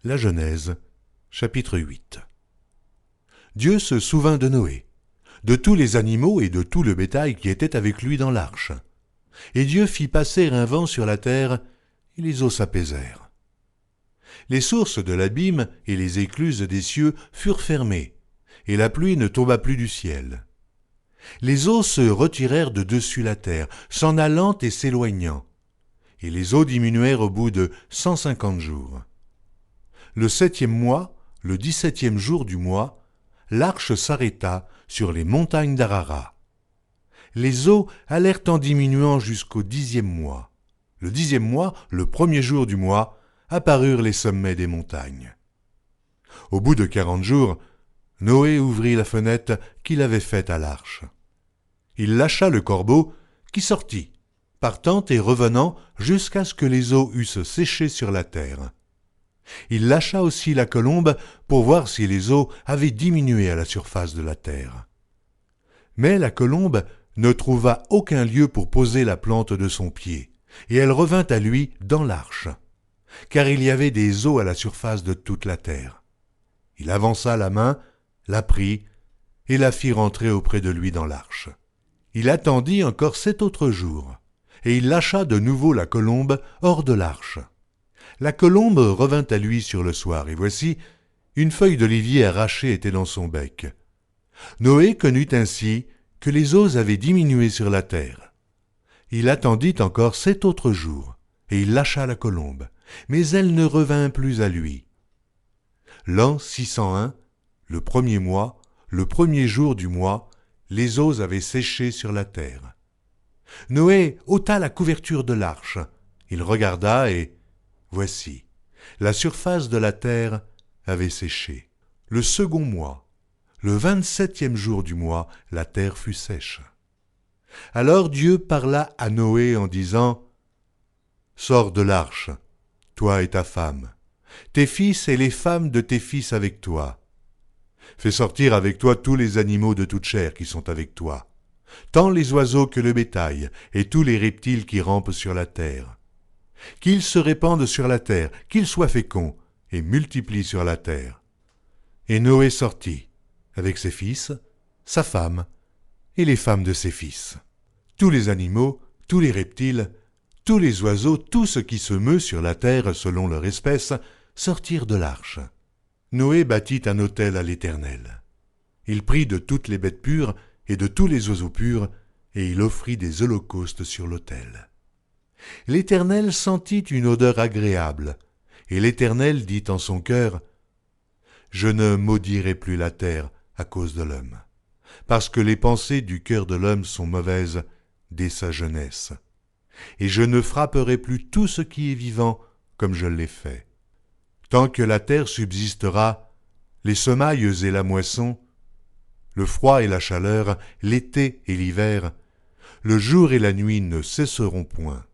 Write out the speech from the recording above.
La Genèse, chapitre 8. Dieu se souvint de Noé, de tous les animaux et de tout le bétail qui était avec lui dans l'arche. Et Dieu fit passer un vent sur la terre, et les eaux s'apaisèrent. Les sources de l'abîme et les écluses des cieux furent fermées, et la pluie ne tomba plus du ciel. Les eaux se retirèrent de dessus la terre, s'en allant et s'éloignant, et les eaux diminuèrent au bout de 150 jours. Le 7e mois, le 17e jour du mois, l'arche s'arrêta sur les montagnes d'Ararat. Les eaux allèrent en diminuant jusqu'au 10e mois. Le 10e mois, le 1er jour du mois, apparurent les sommets des montagnes. Au bout de 40 jours, Noé ouvrit la fenêtre qu'il avait faite à l'arche. Il lâcha le corbeau qui sortit, partant et revenant jusqu'à ce que les eaux eussent séché sur la terre. Il lâcha aussi la colombe pour voir si les eaux avaient diminué à la surface de la terre. Mais la colombe ne trouva aucun lieu pour poser la plante de son pied, et elle revint à lui dans l'arche, car il y avait des eaux à la surface de toute la terre. Il avança la main, la prit, et la fit rentrer auprès de lui dans l'arche. Il attendit encore 7 autres jours, et il lâcha de nouveau la colombe hors de l'arche. La colombe revint à lui sur le soir, et voici, une feuille d'olivier arrachée était dans son bec. Noé connut ainsi que les eaux avaient diminué sur la terre. Il attendit encore 7 autres jours, et il lâcha la colombe, mais elle ne revint plus à lui. L'an 601, le 1er mois, le 1er jour du mois, les eaux avaient séché sur la terre. Noé ôta la couverture de l'arche. Il regarda et, voici, la surface de la terre avait séché. Le 2e mois, le 27e jour du mois, la terre fut sèche. Alors Dieu parla à Noé en disant « Sors de l'arche, toi et ta femme, tes fils et les femmes de tes fils avec toi. Fais sortir avec toi tous les animaux de toute chair qui sont avec toi, tant les oiseaux que le bétail et tous les reptiles qui rampent sur la terre. Qu'ils se répandent sur la terre, qu'ils soient féconds et multiplient sur la terre. » Et Noé sortit, avec ses fils, sa femme et les femmes de ses fils. Tous les animaux, tous les reptiles, tous les oiseaux, tout ce qui se meut sur la terre selon leur espèce, sortirent de l'arche. Noé bâtit un autel à l'Éternel. Il prit de toutes les bêtes pures et de tous les oiseaux purs, et il offrit des holocaustes sur l'autel. L'Éternel sentit une odeur agréable, et l'Éternel dit en son cœur, « Je ne maudirai plus la terre à cause de l'homme, parce que les pensées du cœur de l'homme sont mauvaises dès sa jeunesse. Et je ne frapperai plus tout ce qui est vivant comme je l'ai fait. Tant que la terre subsistera, les semailles et la moisson, le froid et la chaleur, l'été et l'hiver, le jour et la nuit ne cesseront point.